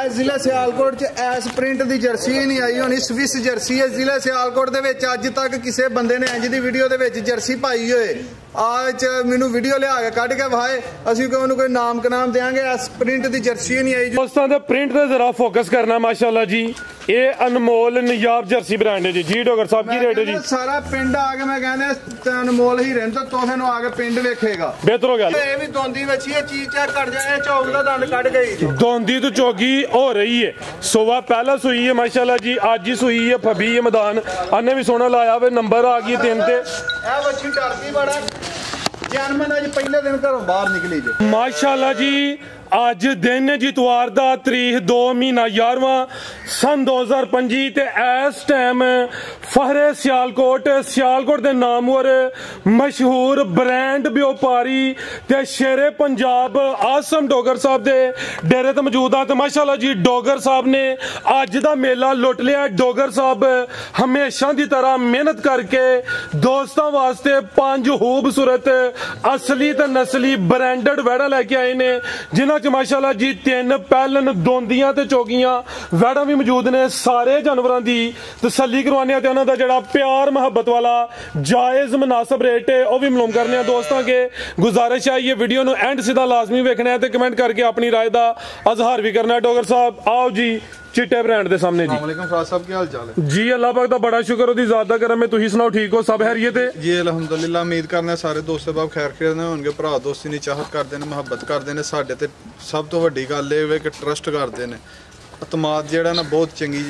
ਜ਼ਿਲ੍ਹਾ ਸਿਆਲਕੋਟ 'ਚ S print ਦੀ jersey ਹੀ ਨਹੀਂ ਆਈ ਹੋਣੀ। ਸਵਿਸ ਜਰਸੀ ਹੈ ਜ਼ਿਲ੍ਹਾ ਸਿਆਲਕੋਟ ਦੇ ਵਿੱਚ। ਅੱਜ ਤੱਕ ਕਿਸੇ ਬੰਦੇ ਨੇ ਇੰਜ ਦੀ ਵੀਡੀਓ ਦੇ ਵਿੱਚ ਜਰਸੀ ਪਾਈ ਹੋਏ आज मैनू वीडियो लिया के कट के वाए असं कोई नाम का नाम देंगे। इस प्रिंट की जर्सी नहीं आई। दोस्तों दे प्रिंट ते जरा फोकस करना माशाल्लाह जी। ये अनमोल नियाब जर्सी ब्रांड है जी डोगर साहब की रेट है जी। सारा पिंड आके मैं कहने अनमोल ही रहंदा तोहे नु आके पिंड वेखेगा बेहतर हो गया। ये भी दोंदी बची है चीज चेक कर जाए चौक दा दंद कट गई दोंदी तो चौकी हो रही है। सुबह पहला सुई है माशाल्लाह जी। आज ही सुई है फबी है मैदान अन्ने भी सोना लाया वे नंबर आ गई 3 ते ए बच्ची डरदी बड़ा जानमन आज पहले दिन घरों बाहर निकली जे माशाल्लाह जी। आज दिन जितवार दा तारीख 2 महीना 11वां सन 2025 ते इस टाइम फहरे सियालकोट दे नामवर मशहूर ब्रांड व्यापारी ते शेरे पंजाब आसम डोगर साहब दे डेरे ते मौजूद आ। ते माशाल्लाह जी डोगर साहब ने अज दा मेला लुट लिया। डोगर साहब हमेशा दी तरह मेहनत करके दोस्तां वास्ते 5 खूबसूरत असली ते नस्ली ब्रांडेड वैड़ा लेके आए ने जिन्हां माशाल्लाह जी 3 पैलन दोंदियां ते चौकियां वैड़ा भी मौजूद ने। सारे जानवरां दी तसल्ली करवाने ते उन्हां दा जेड़ा प्यार मोहब्बत वाला जायज मुनासिब रेट है वह भी मालूम करने दोस्तों के। गुजारिश है ये वीडियो नु एंड सीधा लाजमी वेखना है ते कमेंट करके अपनी राय दा अजहार भी करना है। डोगर साहब आओ जी चिट्टे ब्रांड दे सामने जी। अस्सलाम वालेकुम फराज साहब की हाल चाल है जी? अल्लाह पाक दा बड़ा शुक्र ओदी ज़ात दा करम है। तुसी सुनाओ ठीक हो सब खैरियत है जी? अल्हम्दुलिल्लाह उम्मीद करने सारे दोस्त बाब खैर खैर ने होणगे। भरा दोस्ती नी चाहत करदे ने मुहब्बत करदे ने साडे ते सब तो वड्डी गल ए वे कि ट्रस्ट करदे ने। अतमाद जेड़ा ना बहुत चंगी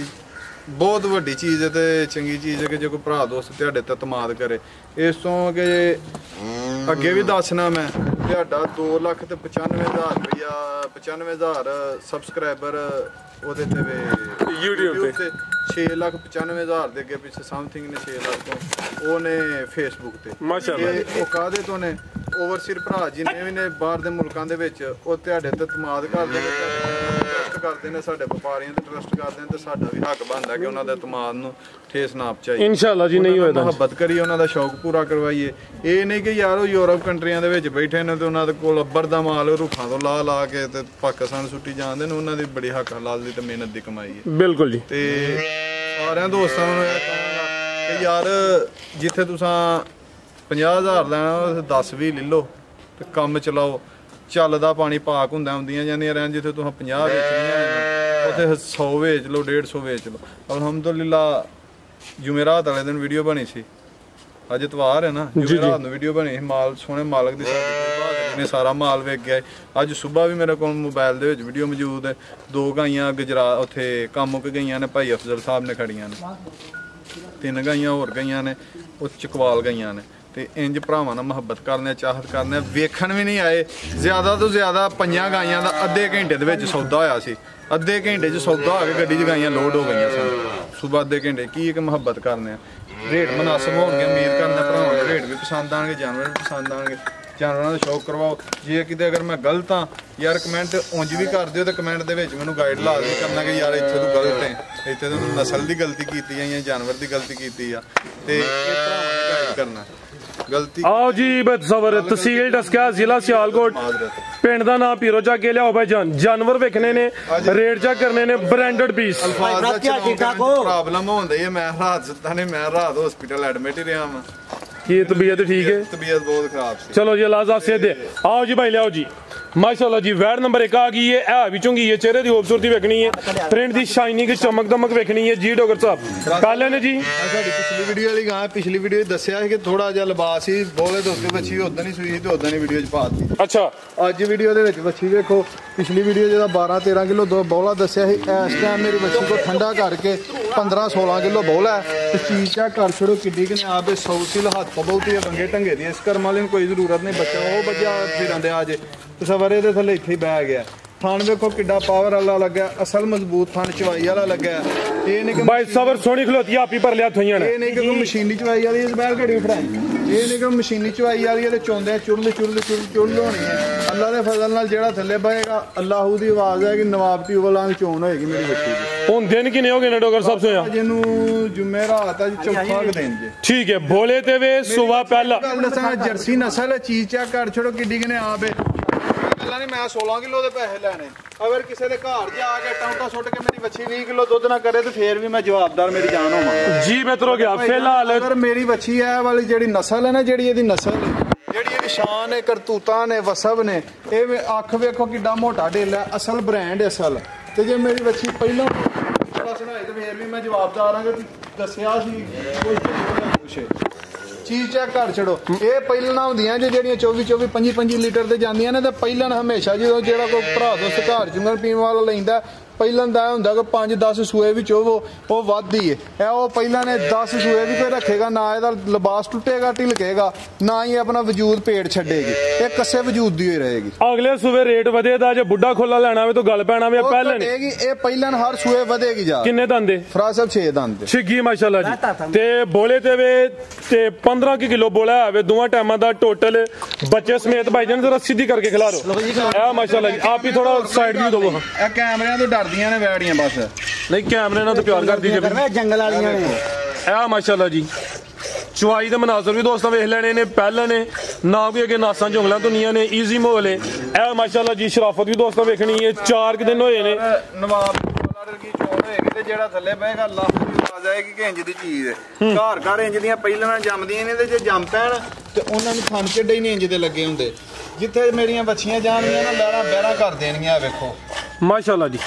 बहुत वड्डी चीज़ है ते चंगी चीज़ है कि जो कोई भरा दोस्त तुहाडे ते अतमाद करे। इस तो कि अगे भी दसना मैं तुहाडा 2,95,000 रुपया 95,000 सबसक्राइबर ਉਹਦੇ ਤੇ YouTube ਤੇ 6,95,000 ਦੇ ਅੱਗੇ ਪਿੱਛੇ ਸਮਥਿੰਗ ਨੇ 6 ਲੱਖ ਤੋਂ ਉਹਨੇ Facebook ਤੇ ਮਾਸ਼ਾਅੱਲਾ ਉਹ ਕਾਦੇ ਤੋਂ ਨੇ ਓਵਰਸੀਅਰ ਭਰਾ ਜੀ ਨੇ ਵੀ ਨੇ ਬਾਹਰ ਦੇ ਮੁਲਕਾਂ ਦੇ ਵਿੱਚ ਉਹ ਤੁਹਾਡੇ ਤੇ ਇਤਮਾਦ ਕਰਦੇ ਨੇ ਟਰਸਟ ਕਰਦੇ ਨੇ ਸਾਡੇ ਵਪਾਰੀਆਂ ਤੇ ਟਰਸਟ ਕਰਦੇ ਨੇ ਤੇ ਸਾਡਾ ਵੀ ਹੱਕ ਬਣਦਾ ਕਿ ਉਹਨਾਂ ਦੇ ਇਤਮਾਦ ਨੂੰ ਠੇਸ ਨਾ ਪਹੁੰਚਾਈਏ ਇਨਸ਼ਾਅੱਲਾ ਜੀ। ਨਹੀਂ ਹੋਏਗਾ ਮੁਹੱਬਤ ਕਰੀਏ ਉਹਨਾਂ ਦਾ ਸ਼ੌਕ ਪੂਰਾ ਕਰਵਾਈਏ। ਇਹ ਨਹੀਂ ਕਿ ਯਾਰ ਉਹ ਯੂਰਪ ਕੰਟਰੀਆਂ ਦੇ ਵਿੱਚ ਬੈਠੇ ਨੇ ਤੇ ਉਹਨਾਂ ਦੇ ਕੋਲ ਅੱਬਰ ਦਾ ਮਾਲ ਰੁੱਖਾਂ ਤੋਂ ਲਾ ਕੇ ਤੇ ਪਾਕਿਸਤਾਨ ਸੁੱਟੀ ਜਾਂਦੇ ਨੇ। ਉਹਨਾਂ ਦੀ ਬੜੀ ਹੱਕ ਹਲਾਲ ਦੀ ਤੇ ਮਿਹਨਤ ਦੀ ਕਮਾਈ ਹੈ। ਬਿਲਕੁਲ ਜੀ। ਤੇ ਸਾਰਿਆਂ ਦੋਸਤਾਂ ਨੂੰ ਇਹ ਕਹਾਂਗਾ ਕਿ ਯਾਰ ਜਿੱਥੇ ਤੁਸੀਂ 50,000 ਲੈਣਾ 10-20 ਲੈ ਲਓ ਤੇ ਕੰਮ ਚਲਾਓ। ਚੱਲਦਾ ਪਾਣੀ ਪਾਕ ਹੁੰਦਾ ਆਉਂਦੀਆਂ ਜਾਂਦੀਆਂ ਰਹਿਣ। ਜਿੱਥੇ ਤੁਸੀਂ 50 ਵੇਚਣੀਆਂ ਉੱਥੇ 100 ਵੇਚ ਲਓ 150 ਵੇਚ ਲਓ। ਅਲਹਮਦੁਲਿਲਾ ਜੁਮੇਰਾਤ ਵਾਲੇ ਦਿਨ ਵੀਡੀਓ ਬਣੀ ਸੀ। ਅੱਜ ਇਤਵਾਰ ਹੈ ਨਾ ਜੁਮੇਰਾਤ ਨੂੰ ਵੀਡੀਓ ਬਣੀ ਸੀ। ਮਾਲ ਸੋਹਣੇ ਮਾਲਕ ਦੀ ਨੇ ਸਾਰਾ ਮਾਲ ਵੇਚ ਗਿਆ। ਅੱਜ ਸਵੇਰ ਵੀ ਮੇਰੇ ਕੋਲ ਮੋਬਾਈਲ ਦੇ ਵਿੱਚ ਵੀਡੀਓ ਮੌਜੂਦ ਹੈ। 2 ਗਾਈਆਂ ਗੁਜਰਾਤ ਉੱਥੇ ਕੰਮ ਮੁੱਕ ਗਈਆਂ ਨੇ ਭਾਈ ਅਫਜ਼ਲ ਸਾਹਿਬ ਨੇ ਖੜੀਆਂ ਨੇ। 3 ਗਾਈਆਂ ਹੋਰ ਗਈਆਂ ਨੇ ਉਹ ਚਕਵਾਲ ਗਈਆਂ ਨੇ। ਤੇ ਇੰਜ ਭਰਾਵਾਂ ਨਾਲ ਮੁਹੱਬਤ ਕਰਨੇ ਚਾਹਤ ਕਰਨੇ ਵੇਖਣ ਵੀ ਨਹੀਂ ਆਏ। ਜ਼ਿਆਦਾ ਤੋਂ ਜ਼ਿਆਦਾ 5 ਗਾਈਆਂ ਦਾ ਅੱਧੇ ਘੰਟੇ ਦੇ ਵਿੱਚ ਸੌਦਾ ਹੋਇਆ ਸੀ। ਅੱਧੇ ਘੰਟੇ 'ਚ ਸੌਦਾ ਹੋ ਕੇ ਗੱਡੀ 'ਚ ਗਾਈਆਂ ਲੋਡ ਹੋ ਗਈਆਂ ਸਨ। ਸਵੇਰ ਅੱਧੇ ਘੰਟੇ ਕੀ ਇੱਕ ਮੁਹੱਬਤ ਕਰਨੇ ਆ। ਰੇਟ ਮੁਨਾਸਿਬ ਹੋਣਗੇ ਉਮੀਦ ਕਰਨਾ ਭਰਾਵਾਂ ਨੂੰ ਰੇਟ ਵੀ ਪਸੰਦ ਆਣਗੇ ਜਾਨਵਰ ਵੀ ਪਸੰਦ ਆਣਗੇ। ਜਾਨਵਰਾਂ ਦਾ ਸ਼ੌਕ ਕਰਵਾਓ। ਜੇ ਕਿਤੇ ਅਗਰ ਮੈਂ ਗਲਤ ਹਾਂ ਯਾਰ ਕਮੈਂਟ ਉਂਝ ਵੀ ਕਰ ਦਿਓ ਤੇ ਕਮੈਂਟ ਦੇ ਵਿੱਚ ਮੈਨੂੰ ਗਾਈਡ ਲਾਜ਼ਮੀ ਕਰਨਾ ਕਿ ਯਾਰ ਇੱਥੇ ਤੂੰ ਗਲਤ ਹੈ ਇੱਥੇ ਤੂੰ ਨਸਲ ਦੀ ਗਲਤੀ ਕੀਤੀ ਹੈ ਜਾਂ ਜਾਨਵਰ ਦੀ ਗਲਤੀ ਕੀਤੀ ਆ ਤੇ ਇਹ ਭਰਾਵਾਂ ਨੇ ਗਾਈਡ ਕਰਨਾ गलती। आओ जी बतसवर तहसील डस्का जिला सियालकोट पिंड दा नाम पीरो चा के लियाओ भाई जान जानवर वेखने ने रेट चेक करने ने ब्रांडेड पीस। प्रॉब्लम होंदी है मैं रात सुता नहीं मैं रात हॉस्पिटल एडमिट ही रहा हां की तबीयत ठीक है तबीयत बहुत खराब सी। चलो जी लाजा से दे आओ जी भाई लियाओ जी माशाल्लाह जी। वैड नंबर 1 आ गई है ए भी चुंगी है चेहरे दी खूबसूरती वेखनी है प्रिंट दी शाइनिंग चमक दमक वेखनी है जी। डोगर साहब कल ने जी साडी पिछली वीडियो वाली गां पिछली वीडियो दस्सिया कि थोड़ा जिहा लिबास ही बोले दे उत्ते बच्ची उदां नहीं सुई ते उदां नहीं वीडियो च पाती। अच्छा अज वीडियो दे विच बच्ची देखो पिछली वीडियो जेदा 12-13 किलो दो बौला दस्सिया है इस टाइम मेरी बच्ची को ठंडा करके 15-16 किलो बौला है। तो चीज चेक कर छोड़ो किड्डी कने आप 100 सिल हाथ बहुत ही रंगे ढंगे दी इस कर्म वाले कोई जरूरत नहीं बच्चा वो बच्चा फिर आंदे आ जे सवरे दे थले इत्थे ही बह गया। थान देखो किड्डा पावर वाला लगा असल मजबूत थान चवाई वाला लगा। ये नहीं कि भाई सबर सोनी खलोती आपी पर लिया थईयां ने। ये नहीं कि मशीनी चवाई वाली इस बैल घड़ी फड़ाई। ये नहीं कि मशीनी चवाई वाली है चौंदे चुरल चुरल चुरल चुरल होनी है। अल्लाह दे फजल नाल जेड़ा थल्ले बहेगा अल्लाह दी आवाज है कि नवाब दी उवलां चोन होएगी मेरी बच्ची दी। हुन दिन किने हो गए ने डोगर साहब सोया जिन्नू जुमेरात आज चौथा के दिन जे ठीक है बोले ते वे सुबह पहला जर्सी नस्ल चीज चेक कर छोड़ो किड्डी कने आप ਗੱਲਾਂ ਨਹੀਂ, ਮੈਂ 16 ਕਿਲੋ ਦੇ ਪੈਸੇ ਲੈਣੇ। ਅਗਰ ਕਿਸੇ ਦੇ ਘਰ ਜਾ ਕੇ ਟਾਂਟਾ ਸੁੱਟ ਕੇ ਮੇਰੀ ਵੱਛੀ 20 ਕਿਲੋ ਦੁੱਧ ਨਾ ਕਰੇ ਤੇ ਫੇਰ ਵੀ ਮੈਂ ਜਵਾਬਦਾਰ, ਮੇਰੀ ਜਾਨ ਹੋਵਾਂ ਜੀ। ਮਿੱਤਰੋ ਗਿਆ ਫਿਲਹਾਲ ਅਗਰ ਮੇਰੀ ਵੱਛੀ ਇਹ ਵਾਲੀ ਜਿਹੜੀ ਨਸਲ ਹੈ ਨਾ, ਜਿਹੜੀ ਇਹਦੀ ਨਸਲ ਜਿਹੜੀ ਇਹਦੀ ਸ਼ਾਨ ਹੈ, ਕਰਤੂਤਾਂ ਨੇ, ਵਸਬ ਨੇ, ਇਹ ਅੱਖ ਵੇਖੋ ਕਿੱਡਾ ਮੋਟਾ ਢੇਲਾ, ਅਸਲ ਬ੍ਰਾਂਡ ਅਸਲ। ਤੇ ਜੇ ਮੇਰੀ ਵੱਛੀ ਪਹਿਲਾਂ ਸੁਣਾਏ ਤੇ ਫੇਰ ਵੀ ਮੈਂ ਜਵਾਬਦਾਰ ਹਾਂ ਕਿ ਦੱਸਿਆ ਸੀ ਕੁਛ ਚੀਜ਼ ਚੈੱਕ ਕਰ ਛੜੋ। ਇਹ ਪਹਿਲਾਂ ਹੁੰਦੀਆਂ ਜਿਹੜੀਆਂ 24 25 ਲੀਟਰ ਤੇ ਜਾਂਦੀਆਂ ਨੇ, ਤੇ ਪਹਿਲਾਂ ਹਮੇਸ਼ਾ ਜਦੋਂ ਜਿਹੜਾ ਕੋਈ ਭਰਾ ਦੋਸਤ ਘਰ ਚੁੰਗਣ ਪੀਣ ਵਾਲਾ ਲੈਂਦਾ, ਪਹਿਲਾਂ ਦਾ ਹੁੰਦਾ ਕਿ 5-10 ਸੂਏ ਵਿੱਚ ਉਹ ਵੱਧਦੀ ਏ। ਇਹ ਉਹ ਪਹਿਲਾਂ ਨੇ 10 ਸੂਏ ਵੀ ਕੋਈ ਰੱਖੇਗਾ ਨਾ, ਇਹਦਾ ਲਿਬਾਸ ਟੁੱਟੇਗਾ ਢਿਲਕੇਗਾ ਨਾ, ਹੀ ਆਪਣਾ ਵਜੂਦ ਪੇਟ ਛੱਡੇਗੀ, ਇਹ ਕੱਸੇ ਵਜੂਦ ਦੀ ਹੋਈ ਰਹੇਗੀ। ਅਗਲੇ ਸੂਏ ਰੇਟ ਵਧੇਦਾ, ਜੇ ਬੁੱਢਾ ਖੋਲਾ ਲੈਣਾ ਹੋਵੇ ਤਾਂ ਗੱਲ ਪੈਣਾ ਵੇ ਪਹਿਲਾਂ ਨਹੀਂ, ਇਹ ਪਹਿਲਾਂ ਹਰ ਸੂਏ ਵਧੇਗੀ ਜਾ। ਕਿੰਨੇ ਦੰਦੇ ਫਰਾ ਸਾਹਿਬ? 6 ਦੰਦ ਛਿੱਗੀ ਮਾਸ਼ਾਅੱਲਾ ਜੀ। ਤੇ ਬੋਲੇ ਤੇ ਵੇ ਤੇ 15 ਕਿਲੋ ਬੋਲਾ ਹੋਵੇ ਦੋਵਾਂ ਟਾਈਮਾਂ ਦਾ ਟੋਟਲ ਬੱਚੇ ਸਮੇਤ। ਭਾਈ ਜਾਨ ਜ਼ਰਾ ਸਿੱਧੀ ਕਰਕੇ ਖਿਲਾ ਰੋ ਇਹ ਮਾਸ਼ਾਅੱਲਾ ਜੀ। ਆਪ ਹੀ ਥੋੜਾ ਸਾਈਡ ਵੀ ਦੋ। ਇਹ ਕੈਮਰਿਆਂ ਤੋਂ ਡਰਦੀਆਂ ਨੇ ਵੈੜੀਆਂ ਬਸ, ਨਹੀਂ ਕੈਮਰੇ ਨਾਲ ਤਾਂ ਪਿਆਰ ਕਰਦੀ ਜੇ ਜੰਗਲ ਵਾਲੀਆਂ ਨੇ। ਇਹ ਮਾਸ਼ਾਅੱਲਾ ਜੀ ਚੁਆਈ ਦੇ ਮਨਾਜ਼ਰ ਵੀ ਦੋਸਤਾਂ ਵੇਖ ਲੈਣੇ ਨੇ ਪਹਿਲਾਂ ਨੇ, ਨਾ ਕੋਈ ਅੱਗੇ ਨਾਸਾਂ ਝੁੰਗਲਾਂ ਦੁਨੀਆ ਨੇ, ਈਜ਼ੀ ਮਾਹੌਲ ਹੈ। ਇਹ ਮਾਸ਼ਾਅੱਲਾ ਜੀ ਸ਼ਰਾਫਤ ਵੀ ਦੋਸਤਾਂ ਵੇਖਣੀ ਹੈ। 4 ਦਿਨ ਹੋਏ ਨੇ ਨਵਾਬ ਕੀ ਚੋਣ ਹੋਏਗੀ ਤੇ ਜਿਹੜਾ ਥੱਲੇ ਬਹਿਗਾ ਲੱਖ ਦੀ ਆਵਾਜ਼ ਆਏਗੀ ਕਿ ਇੰਜ ਦੀ ਚੀਜ਼ ਹੈ। ਘਰ ਘਰ ਇੰਜ ਦੀਆਂ ਪਹਿਲਾਂ ਜੰਮਦੀਆਂ ਨੇ, ਤੇ ਜੇ ਜੰਮ ਪੈਣ ਤੇ ਉਹਨਾਂ ਨੂੰ ਥਣ ਚੱਡੇ ਹੀ ਨਹੀਂ ਇੰਜ ਦੇ ਲੱਗੇ ਹੁੰਦੇ। ਜਿੱਥੇ ਮੇਰੀਆਂ ਬੱਚੀਆਂ ਜਾਣਗੀਆਂ ਨਾ, ਲਹਿਰਾਂ ਬਹਿਰਾਂ ਕਰ ਦੇਣਗੀਆਂ। ਵੇਖੋ ਮਾਸ਼ਾਅੱਲਾ ਜੀ।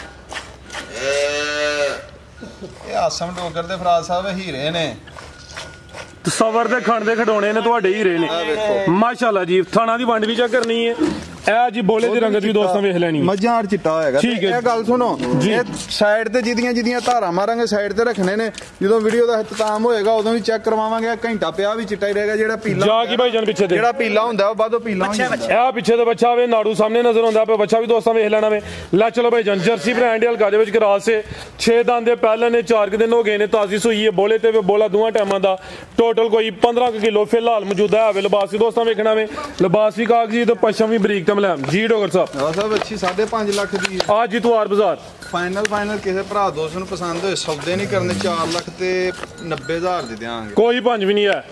ਇਹ ਆਸਮ ਡੋਗਰ ਦੇ ਫਰਾਜ਼ ਸਾਹਿਬ ਹੀਰੇ ਨੇ, ਸਵਰ ਦੇ ਖੰਡ ਦੇ ਖਡੋਣੇ ਨੇ, ਤੁਹਾਡੇ ਹੀਰੇ ਨੇ ਮਾਸ਼ਾਅੱਲਾ ਜੀ। ਥਾਣਾ ਦੀ ਵੰਡ ਵੀ ਚੈੱਕ ਕਰਨੀ ਹੈ। ਇਹ ਜੀ ਬੋਲੇ ਦੀ ਰੰਗਤ ਵੀ ਦੋਸਤਾਂ ਵੇਖ ਲੈਣੀ। ਮੱਝਾਂ ਹਰ ਚਿੱਟਾ ਹੋਏਗਾ। ਠੀਕ ਹੈ। ਇਹ ਗੱਲ ਸੁਣੋ, ਇਹ ਸਾਈਡ ਤੇ ਜਿਹਦੀਆਂ ਧਾਰਾਂ ਮਾਰਾਂਗੇ ਸਾਈਡ ਤੇ ਰੱਖਣੇ ਨੇ। ਜਦੋਂ ਵੀਡੀਓ ਦਾ ਇਖਤਤਾਮ ਹੋਏਗਾ ਉਦੋਂ ਵੀ ਚੈੱਕ ਕਰਵਾਵਾਂਗੇ। ਘੰਟਾ ਪਿਆ ਵੀ ਚਿੱਟਾ ਹੀ ਰਹੇਗਾ। ਜਿਹੜਾ ਪੀਲਾ ਜਾ ਕੀ ਭਾਈ ਜਾਨ ਪਿੱਛੇ ਤੇ ਜਿਹੜਾ ਪੀਲਾ ਹੁੰਦਾ ਉਹ ਬਾਅਦੋਂ ਪੀਲਾ ਹੋ ਜਾਂਦਾ। ਇਹ ਪਿੱਛੇ ਤੇ ਬੱਚਾ ਵੇ ਨਾੜੂ ਸਾਹਮਣੇ ਨਜ਼ਰ ਆਉਂਦਾ ਪਿਆ, ਬੱਚਾ ਵੀ ਦੋਸਤਾਂ ਵੇਖ ਲੈਣਾ ਵੇ। ਲੈ ਚਲੋ ਭਾਈ ਜਾਨ ਜਰਸੀ ਬ੍ਰਾਂਡ ਹਲਕਾ ਦੇ ਵਿੱਚ ਕਰਾਸ ਸੇ 6 ਦੰਦ ਦੇ ਪਹਿਲਾਂ ਨੇ 4 ਦਿਨ ਹੋ ਗਏ ਨੇ, ਤਾਜ਼ੀ ਸੂਈ ਹੈ। ਬੋਲੇ ਤੇ ਬੋਲਾ ਦੋਵਾਂ ਟਾਈਮਾਂ ਦਾ ਟੋਟਲ ਕੋਈ 15 ਕਿਲੋ ਫਿਲਹਾਲ ਮੌਜੂਦਾ ਹੈ। ਲਿਬਾਸ ਵੀ ਦੋਸਤਾਂ ਵੇਖਣਾ ਵੇ, ਲਿਬਾਸ ਵੀ ਕਾਗਜ਼ੀ ਤੇ ਪਸ਼ਮ ਵੀ ਬਰੀਕ ਤੇ ਮਲੈਮ ਜੀ। ਡੋਗਰ ਸਾਹਿਬ ਅੱਛੀ 5.5 ਲੱਖ ਦੀ ਆ ਜਿਤਵਾਰ ਬਾਜ਼ਾਰ ਫਾਈਨਲ ਕਿਸੇ ਭਰਾ ਦੋਸਤ ਨੂੰ ਪਸੰਦ ਹੋਏ, ਸੌਦੇ ਨਹੀਂ ਕਰਨੇ। 4 ਲੱਖ ਤੇ 90,000 ਦੇ ਦਿਆਂਗੇ। ਕੋਈ ਪੰਜ ਵੀ ਨਹੀਂ ਹੈ।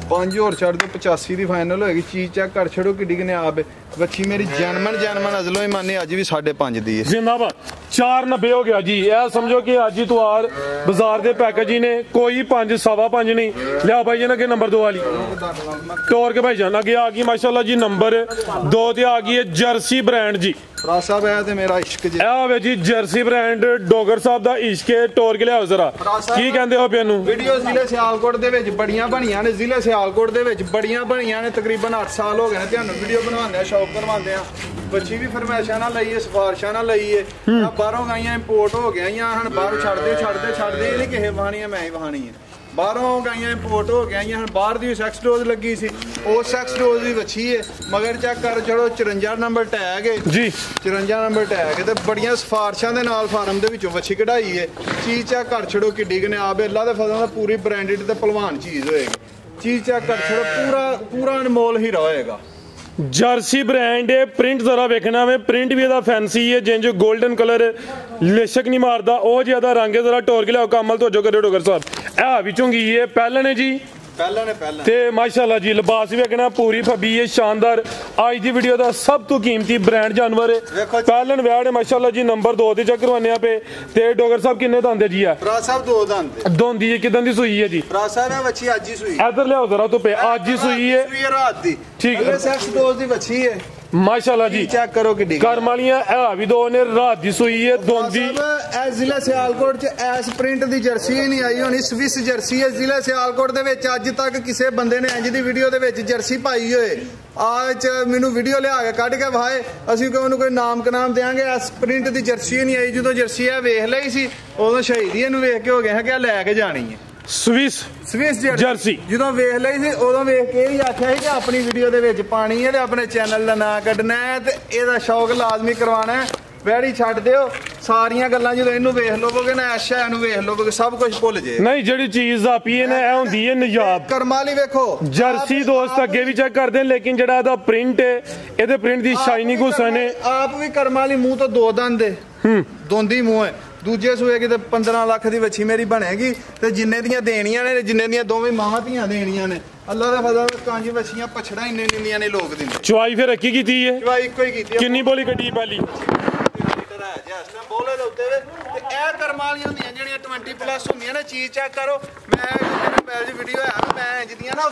5 ਹੋਰ ਛੱਡ ਦਿਓ, 85 ਦੀ ਫਾਈਨਲ ਹੋਏਗੀ। ਚੀਜ਼ ਚੈੱਕ ਕਰ ਛੜੋ ਕਿੱਡੀ ਕਿਨੇ ਆਪ ਵੱਛੀ ਮੇਰੀ ਜਨਮਨ ਅਜ਼ਲੋਂ ਹੀ ਮਾਨੇ ਅੱਜ ਵੀ 5.5 ਦੀ ਹੈ। ਜ਼ਿੰਦਾਬਾਦ। 490 ਹੋ ਗਿਆ ਜੀ। ਇਹ ਸਮਝੋ ਕਿ ਅੱਜ ਹੀ ਤਵਾਰ ਬਾਜ਼ਾਰ ਦੇ ਪੈਕੇਜ ਹੀ ਨੇ, ਕੋਈ 5 ਸਵਾ 5 ਨਹੀਂ। ਲਿਆ ਭਾਈ ਜਨ ਅੱਗੇ ਨੰਬਰ 2 ਵਾਲੀ ਟੋਰ ਕੇ ਭਾਈ ਜਾਨ ਅੱਗੇ ਆ ਗਈ ਮਾਸ਼ਾਅੱਲਾ ਜੀ। ਨੰਬਰ 2 ਤੇ ਆ ਗਈ ਹੈ ਜਰਸੀ ਬ੍ਰਾਂਡ ਜੀ। ਫਰਾ ਸਾਹਿਬ ਇਹ ਤੇ ਮੇਰਾ ਇਸ਼ਕ ਜੀ। ਇਹ ਵੇ ਜੀ ਜਰਸੀ ਬ੍ਰਾਂਡ ਡੋਗਰ ਸਾਹਿਬ ਦਾ ਇਸ਼ਕ ਹੈ। ਟੋਰ ਕੇ ਲਿਆਓ ਜ਼ਰਾ ਕੀ ਕਹਿੰਦੇ ਹੋ ਪਿਆ ਨੂੰ। ਵੀਡੀਓ ਜ਼ਿਲ੍ਹੇ ਸਿਆਲਕੋਟ ਦੇ ਵਿੱਚ ਬੜੀਆਂ ਬਣੀਆਂ ਨੇ, ਜ਼ਿਲ੍ਹੇ ਸਿਆਲਕੋਟ ਦੇ ਵਿੱਚ ਬੜੀਆਂ ਬਣੀਆਂ ਨੇ। ਤਕਰੀਬਨ 8 ਸਾਲ ਹੋ ਗਏ ਨੇ ਤੁਹਾਨੂੰ ਵੀਡੀਓ ਬਣਾਉਂਦੇ ਆ, ਸ਼ੌਕ ਕਰਵਾਉਂਦੇ ਆ। ਬੱਚੀ ਵੀ ਫਰਮਾਇਸ਼ਾਂ ਨਾਲ ਲਈਏ, ਸਿਫਾਰਿਸ਼ਾਂ ਨਾਲ ਲਈਏ। ਬਾਹਰੋਂ ਗਾਈਆਂ ਇੰਪੋਰਟ ਹੋ ਗਈਆਂ ਹਨ, ਬਾਹਰੋਂ ਛੱਡਦੇ ਇਹ ਨਹੀਂ ਕਿਸੇ ਵਹਾਣੀ ਮੈਂ ਹੀ ਵਹਾਣੀ ਹੈ। ਬਾਹਰੋਂ ਗਾਈਆਂ ਇੰਪੋਰਟ ਹੋ ਗਈਆਂ ਹਨ। ਬਾਹਰ ਦੀ ਸੈਕਸ ਡੋਜ਼ ਲੱਗੀ ਸੀ, ਉਹ ਸੈਕਸ ਡੋਜ਼ ਦੀ ਵੱਛੀ ਹੈ। ਮਗਰ ਚੈੱਕ ਕਰ ਚਲੋ 54 ਨੰਬਰ ਟੈਗ ਹੈ ਜੀ, 54 ਨੰਬਰ ਟੈਗ ਹੈ। ਤੇ ਬੜੀਆਂ ਸਿਫਾਰਿਸ਼ਾਂ ਦੇ ਨਾਲ ਫਾਰਮ ਦੇ ਵਿੱਚੋਂ ਵੱਛੀ ਕਢਾਈ ਹੈ। ਚੀਜ਼ ਚੈੱਕ ਕਰ ਛੜੋ ਕਿੱਡੀ ਕਨੇ ਆਪ ਅੱਲਾ ਦੇ ਫਜ਼ਲ ਨਾਲ ਪੂਰੀ ਬ੍ਰਾਂਡਡ ਤੇ ਭਲਵਾਨ ਚੀਜ਼ ਹੋਏਗੀ। ਚੀਜ਼ ਚੈੱਕ ਕਰ ਛੜੋ, ਪੂਰਾ ਅਨਮੋਲ ਹੀਰਾ ਹੋਏਗਾ। ਜਰਸੀ ਬ੍ਰਾਂਡ ਹੈ। ਪ੍ਰਿੰਟ ਜ਼ਰਾ ਵੇਖਣਾ ਵੇ, ਪ੍ਰਿੰਟ ਵੀ ਇਹਦਾ ਫੈਂਸੀ ਹੈ। ਜਿੰਜ 골ਡਨ ਕਲਰ ਲਿਸ਼ਕ ਨਹੀਂ ਮਾਰਦਾ ਉਹ ਜਿਆਦਾ ਰੰਗ ਹੈ। ਜ਼ਰਾ ਟੋਰ ਕੇ ਲਿਆਓ ਕਮਲ ਤੋਂ ਜੋ ਕਰੇ ਡੋਗਰ ਸਾਹਿਬ। ਇਹ ਵੀ ਚੁੰਗੀ ਹੈ ਪਹਿਲਾਂ ਨੇ ਜੀ, ਪਹਿਲਾਂ ਤੇ ਮਾਸ਼ਾਅੱਲਾ ਜੀ ਲਿਬਾਸ ਵੀ ਵੇਖਣਾ ਪੂਰੀ ਫੱਬੀ ਹੈ, ਸ਼ਾਨਦਾਰ। ਅੱਜ ਦੀ ਵੀਡੀਓ ਦਾ ਸਭ ਤੋਂ ਕੀਮਤੀ ਬ੍ਰਾਂਡ ਜਾਨਵਰ ਪਹਿਲਨ ਵਿਆਹ ਨੇ ਮਾਸ਼ਾਅੱਲਾ ਜੀ। ਨੰਬਰ 2 ਤੇ ਚੈੱਕ ਕਰਵਾਨੇ ਪਏ। ਤੇ ਡੋਗਰ ਸਾਹਿਬ ਕਿੰਨੇ ਦੰਦੇ ਜੀ ਆ? ਫਰਾ ਸਾਹਿਬ 2 ਦੰਦ ਦੋਂਦੀ ਹੈ। ਕਿਦਾਂ ਦੀ ਸੂਈ ਹੈ ਜੀ? ਫਰਾ ਸਾਹਿਬ ਇਹ ਵੱਛੀ ਅੱਜ ਹੀ ਸੂਈ। ਇੱਧਰ ਲਿਆਓ ਜ਼ਰਾ ਧੁੱਪੇ, ਅੱਜ ਹੀ ਸੂਈ ਹੈ ਰਾਤ ਦੀ। ਠੀਕ ਹੈ, ਸੈਕਸ ਡੋਜ਼ ਦੀ ਵੱਛੀ ਹੈ ਮਾਸ਼ਾਅੱਲਾ ਜੀ। ਚੈੱਕ ਕਰੋ ਕਿੱਡੀ ਕਰਮ ਵਾਲੀਆਂ ਇਹ ਵੀ 2 ਨੇ, ਰਾਤ ਦੀ ਸੂਈ ਹੈ ਦੋਂਦੀ। ਇਹ ਜ਼ਿਲ੍ਹਾ ਸਿਆਲਕੋਟ ਚ ਐਸ ਪ੍ਰਿੰਟ ਦੀ ਜਰਸੀ ਹੀ ਨਹੀਂ ਆਈ ਹੋਣੀ, ਸਵਿਸ ਜਰਸੀ ਹੈ। ਜ਼ਿਲ੍ਹਾ ਸਿਆਲਕੋਟ ਦੇ ਵਿੱਚ ਅੱਜ ਤੱਕ ਕਿਸੇ ਬੰਦੇ ਨੇ ਇੰਜ ਦੀ ਵੀਡੀਓ ਦੇ ਵਿੱਚ ਜਰਸੀ ਪਾਈ ਹੋਏ ਚ ਮੈਨੂੰ ਵੀਡੀਓ ਲਿਆ ਕੇ ਕੱਢ ਕੇ ਵਾਏ, ਅਸੀਂ ਉਹਨੂੰ ਕੋਈ ਨਾਮ ਕਨਾਮ ਦੇਾਂਗੇ। ਐਸ ਪ੍ਰਿੰਟ ਦੀ ਜਰਸੀ ਹੀ ਨਹੀਂ ਆਈ। ਜਦੋਂ ਜਰਸੀ ਇਹ ਵੇਖ ਲਈ ਸੀ ਉਦੋਂ ਸ਼ਹੀਦੀ ਇਹਨੂੰ ਵੇਖ ਕੇ ਹੋ ਗਿਆ ਕਿ ਲੈ ਕੇ ਜਾਣੀ ਹੈ ਸਵਿਸ ਜਰਸੀ। ਜਦੋਂ ਵੇਖ ਲਈ ਸੀ ਉਦੋਂ ਵੇਖ ਕੇ ਇਹ ਆਖਿਆ ਸੀ ਕਿ ਆਪਣੀ ਵੀਡੀਓ ਦੇ ਵਿੱਚ ਪਾਣੀ ਹੈ ਤੇ ਆਪਣੇ ਚੈਨਲ ਦਾ ਨਾਂ ਕੱਢਣਾ ਹੈ ਤੇ ਇਹਦਾ ਸ਼ੌਕ ਲਾਜ਼ਮੀ ਕਰਵਾਉਣਾ ਹੈ। ਵੈੜੀ ਛੱਡ ਦਿਓ ਸਾਰੀਆਂ ਗੱਲਾਂ, ਜਦੋਂ ਇਹਨੂੰ ਵੇਖ ਲਵੋਗੇ ਨਾ ਐਸ਼ਾ ਇਹਨੂੰ ਵੇਖ ਲਵੋਗੇ ਸਭ ਕੁਝ ਭੁੱਲ ਜੇ। ਨਹੀਂ ਜਿਹੜੀ ਚੀਜ਼ ਦਾ ਪੀਏ ਨੇ ਇਹ ਹੁੰਦੀ ਹੈ ਨਜਾਬ। ਕਰਮਾਲੀ ਵੇਖੋ ਜਰਸੀ ਦੋਸਤ ਅੱਗੇ ਵੀ ਚੈੱਕ ਕਰਦੇ ਲੇਕਿਨ ਜਿਹੜਾ ਇਹਦਾ ਪ੍ਰਿੰਟ ਹੈ, ਇਹਦੇ ਪ੍ਰਿੰਟ ਦੀ ਸ਼ਾਈਨਿੰਗ ਹੁਸਨ ਹੈ। ਆਪ ਵੀ ਕਰਮਾਲੀ ਮੂੰਹ ਤੋਂ 2 ਦੰਦ ਦੇ ਦੋਂਦੀ ਮੂੰਹ ਹੈ ਦੂਜੇ ਸੂਏ ਕਿਤੇ 15 ਲੱਖ ਦੀ ਵੱਛੀ ਮੇਰੀ ਬਣੇਗੀ ਤੇ ਜਿੰਨੇ ਦੀਆਂ ਦੇਣੀਆਂ ਨੇ ਜਿੰਨੇ ਦੀਆਂ ਦੋਵੇਂ ਮਾਵਾਂ ਧੀਆਂ ਦੇਣੀਆਂ ਨੇ ਅੱਲਾ ਦਾ ਫਜ਼ਲ ਕੰਜ ਵੱਛੀਆਂ ਪਛੜਾ ਇੰਨੇ ਇੰਨੀਆਂ ਨੇ ਲੋਕ ਦਿੰਦੇ ਚੁਆਈ ਫਿਰ ਅੱਕੀ ਕੀਤੀ ਹੈ ਚਵਾਈ ਇੱਕੋ ਹੀ ਕੀਤੀ ਕਿੰਨੀ ਬੋਲੀ ਕੱਢੀ ਪਹਿਲੀ ਬੋਲੇ ਦੇ ਉੱਤੇ ਤੇ ਇਹ ਕਰਮਾਂ ਵਾਲੀਆਂ ਹੁੰਦੀਆਂ ਜਿਹੜੀਆਂ 20 ਪਲੱਸ ਹੁੰਦੀਆਂ ਨੇ ਚੀਜ਼ ਚੈੱਕ ਕਰੋ ਮੈਂ ਮੇਰੇ ਮੋਬਾਈਲ 'ਚ ਵੀਡੀਓ ਆ ਮੈਂ ਇੰਜ ਦੀਆਂ ਨਾ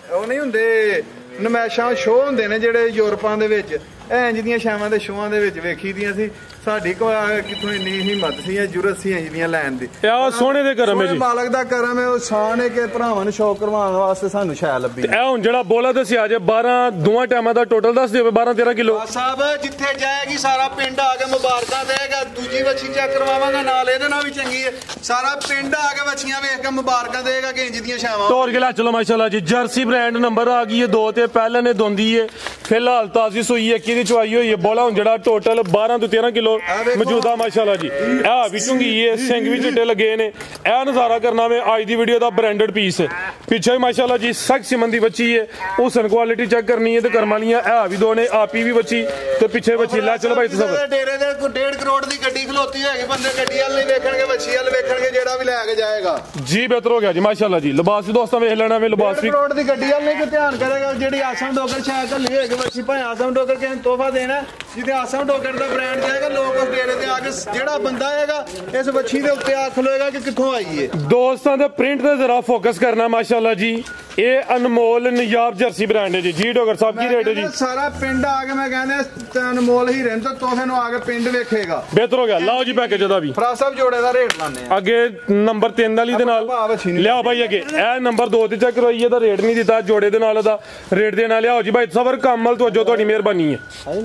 ਉਹ ਨਹੀਂ ਹੁੰਦੇ ਨਮਾਇਸ਼ਾਂ ਸ਼ੋਅ ਹੁੰਦੇ ਨੇ ਜਿਹੜੇ ਯੂਰਪਾਂ ਦੇ ਵਿੱਚ ਇੰਜ ਦੀਆਂ ਛਾਵਾਂ ਦੇ ਸ਼ੋਆਂ ਦੇ ਵਿੱਚ ਵੇਖੀ ਦੀਆਂ ਸੀ ਸਾਡੀ ਕੋਲ ਕਿਥੋਂ ਇੰਨੀ ਹਿੰਮਤ ਸੀ ਜੁਰਤ ਸੀ ਇੰਜ ਦੀਆਂ ਲੈਣ ਦੀ ਇਹ ਸੋਹਣੇ ਦੇ ਕਰਮ ਹੈ ਜੀ ਮਾਲਕ ਦਾ ਕਰਮ ਹੈ ਉਹ ਸ਼ਾਨ ਹੈ ਕਿ ਭਰਾਵਾਂ ਨੂੰ ਸ਼ੌਕ ਕਰਵਾਉਣ ਵਾਸਤੇ ਸਾਨੂੰ ਸ਼ੈ ਲੱਭੀ ਇਹ ਹੁਣ ਜਿਹੜਾ ਬੋਲਾ ਦੱਸਿਆ ਜੇ 12 ਦੋਵਾਂ ਟਾਈਮਾਂ ਦਾ ਟੋਟਲ ਦੱਸ ਦਿਓ 12-13 ਕਿਲੋ ਸਾਹਿਬ ਜਿੱਥੇ ਜਾਏਗੀ ਸਾਰਾ ਪਿੰਡ ਆ ਕੇ ਮੁਬਾਰਕਾਂ ਦੇਗਾ ਦੂਜੀ ਵੱਛੀ ਚੈੱਕ ਕਰਵਾਵਾਂਗਾ ਨਾਲ ਇਹਦੇ ਨਾਲ ਵੀ ਚੰਗੀ ਹੈ ਸਾਰਾ ਪਿੰਡ ਆ ਕੇ ਵੱਛੀਆਂ ਵੇਖ ਕੇ ਮੁਬਾਰਕਾਂ ਦੇਗਾ ਕਿ ਇੰਜ ਦੀਆਂ ਛਾਵਾਂ ਤੋਰ ਕੇ ਲੈ ਚਲੋ ਮਾਸ਼ਾਅੱਲਾ ਜੀ ਜਰਸੀ ਬ੍ਰਾਂਡ ਨੰਬਰ ਆ ਗਈ ਹੈ 2 ਤੇ ਪਹਿਲੇ ਨੇ ਦੋਂਦੀ ਹੈ ਫਿਲਹਾਲ ਤਾਜ਼ੀ ਸੂਈ ਹੈ ਕਿਹਦੀ ਚਵਾਈ ਹੋਈ ਹੈ ਬੋਲਾ ਹੁਣ ਜਿਹੜਾ ਟੋਟਲ 12 ਤੋਂ 13 ਕਿਲੋ ਮੌਜੂਦਾ ਮਾਸ਼ਾਅੱਲਾ ਜੀ ਇਹ ਵੀ ਚੁੰਗੀ ਹੈ ਸਿੰਘ ਵੀ ਚਿੱਟੇ ਲੱਗੇ ਨੇ ਇਹ ਨਜ਼ਾਰਾ ਕਰਨਾ ਵੇ ਅੱਜ ਦੀ ਵੀਡੀਓ ਦਾ ਬ੍ਰਾਂਡਡ ਪੀਸ ਹੈ ਪਿੱਛੇ ਮਾਸ਼ਾਅੱਲਾ ਜੀ ਸਖਤ ਸਿਮਨ ਦੀ ਬੱਚੀ ਹੈ ਹੁਸਨ ਕੁਆਲਿਟੀ ਚੈੱਕ ਕਰਨੀ ਹੈ ਤੇ ਕਰਮ ਵਾਲੀਆਂ ਇਹ ਵੀ ਦੋ ਨੇ ਆਪੀ ਵੀ ਬੱਚੀ ਤੇ ਪਿੱਛੇ ਬੱਚੀ ਲੈ ਚਲੋ ਭਾਈ ਤੁਸੀਂ ਡੇਰੇ ਦੇ 1.5 ਕਰੋੜ ਦੀ ਗੱਡੀ ਖਲੋਤੀ ਹੋਏਗੀ ਬੰਦੇ ਗੱਡੀ ਵਾਲ ਨਹੀਂ ਵੇਖਣਗੇ ਵੱਛੀ ਵਾਲ ਵੇਖਣਗੇ ਜਿਹੜਾ ਵੀ ਲੈ ਕੇ ਜਾਏਗਾ ਜੀ ਬਿਹਤਰ ਹੋ ਗਿਆ ਜੀ ਮਾਸ਼ਾਅੱਲਾ ਜੀ ਲਿਬਾਸ ਵੀ ਦੋਸਤਾਂ ਵੇਖ ਲੈਣਾ ਵੇ ਲਿਬਾਸ ਵੀ ਕਰੋੜ ਦੀ ਗੱਡੀ ਵਾਲ ਨਹੀਂ ਕੋਈ ਧਿਆਨ ਕਰੇਗਾ ਜਿਹੜੀ ਆਸਮ ਡੋਗਰ ਸ਼ਾਇਦ ਘੱਲੀ ਹੋਏਗੀ ਵੱਛੀ ਭਾਵੇਂ ਆਸਮ ਡੋਗਰ ਕਿਸੇ ਨੂੰ ਤੋਹਫਾ ਦੇਣਾ ਜਿਹਦੇ ਆਸਮ ਡੋਗਰ ਦਾ ਬ੍ਰਾਂਡ ਜਾਏਗਾ ਲੋਕ ਉਸ ਡੇਰੇ ਤੇ ਆ ਕੇ ਜਿਹੜਾ ਬੰਦਾ ਆਏਗਾ ਇਸ ਵੱਛੀ ਦੇ ਉੱਤੇ ਆ ਖਲੋਏਗਾ ਕਿ ਕਿੱਥੋਂ ਆਈ ਹੈ ਦੋਸਤਾਂ ਦੇ ਪ੍ਰਿੰਟ ਤੇ ਜ਼ਰਾ ਫੋਕਸ ਕਰਨਾ ਮਾਸ਼ਾਅੱਲਾ ਜੀ ਇਹ ਅਨਮੋਲ ਨਿਯਾਬ ਜਰਸੀ ਬ੍ਰਾਂਡ ਹੈ ਜੀ ਡੋਗਰ ਸਾਹਿਬ ਕੀ ਰੇਟ ਹੈ ਜੀ ਸਾਰਾ ਪਿੰਡ ਆ ਕੇ ਮੈਂ ਕਹਿੰਦਾ ਅਨਮੋਲ ਹੀ ਰਹਿੰਦਾ ਤੋਹਫੇ ਨੂੰ ਆ ਕੇ ਪਿੰਡ ਵੇਖੇਗਾ ਬਿਹਤਰ ਹੋ ਗਿਆ ਲਾਓ ਜੀ ਪੈਕੇਜ ਦਾ ਵੀ ਫਰਾ ਸਾਹਿਬ ਜੋੜੇ ਦਾ ਰੇਟ ਲਾਣੇ ਆ ਅੱਗੇ ਨੰਬਰ 3 ਵਾਲੀ ਦੇ ਨਾਲ ਲਿਆਓ ਭਾਈ ਅੱਗੇ ਇਹ ਨੰਬਰ 2 ਤੇ ਚੈੱਕ ਕਰਵਾਈ ਇਹਦਾ ਰੇਟ ਨਹੀਂ ਦਿੱਤਾ ਜੋੜੇ ਦੇ ਨਾਲ ਦਾ ਰੇਟ ਦੇ ਨਾਲ ਲਿਆਓ ਜੀ ਭਾਈ ਸਬਰ ਕਾਮਲ ਤੋਂ ਤੁਹਾਡੀ ਮਿਹਰਬਾਨੀ ਹੈ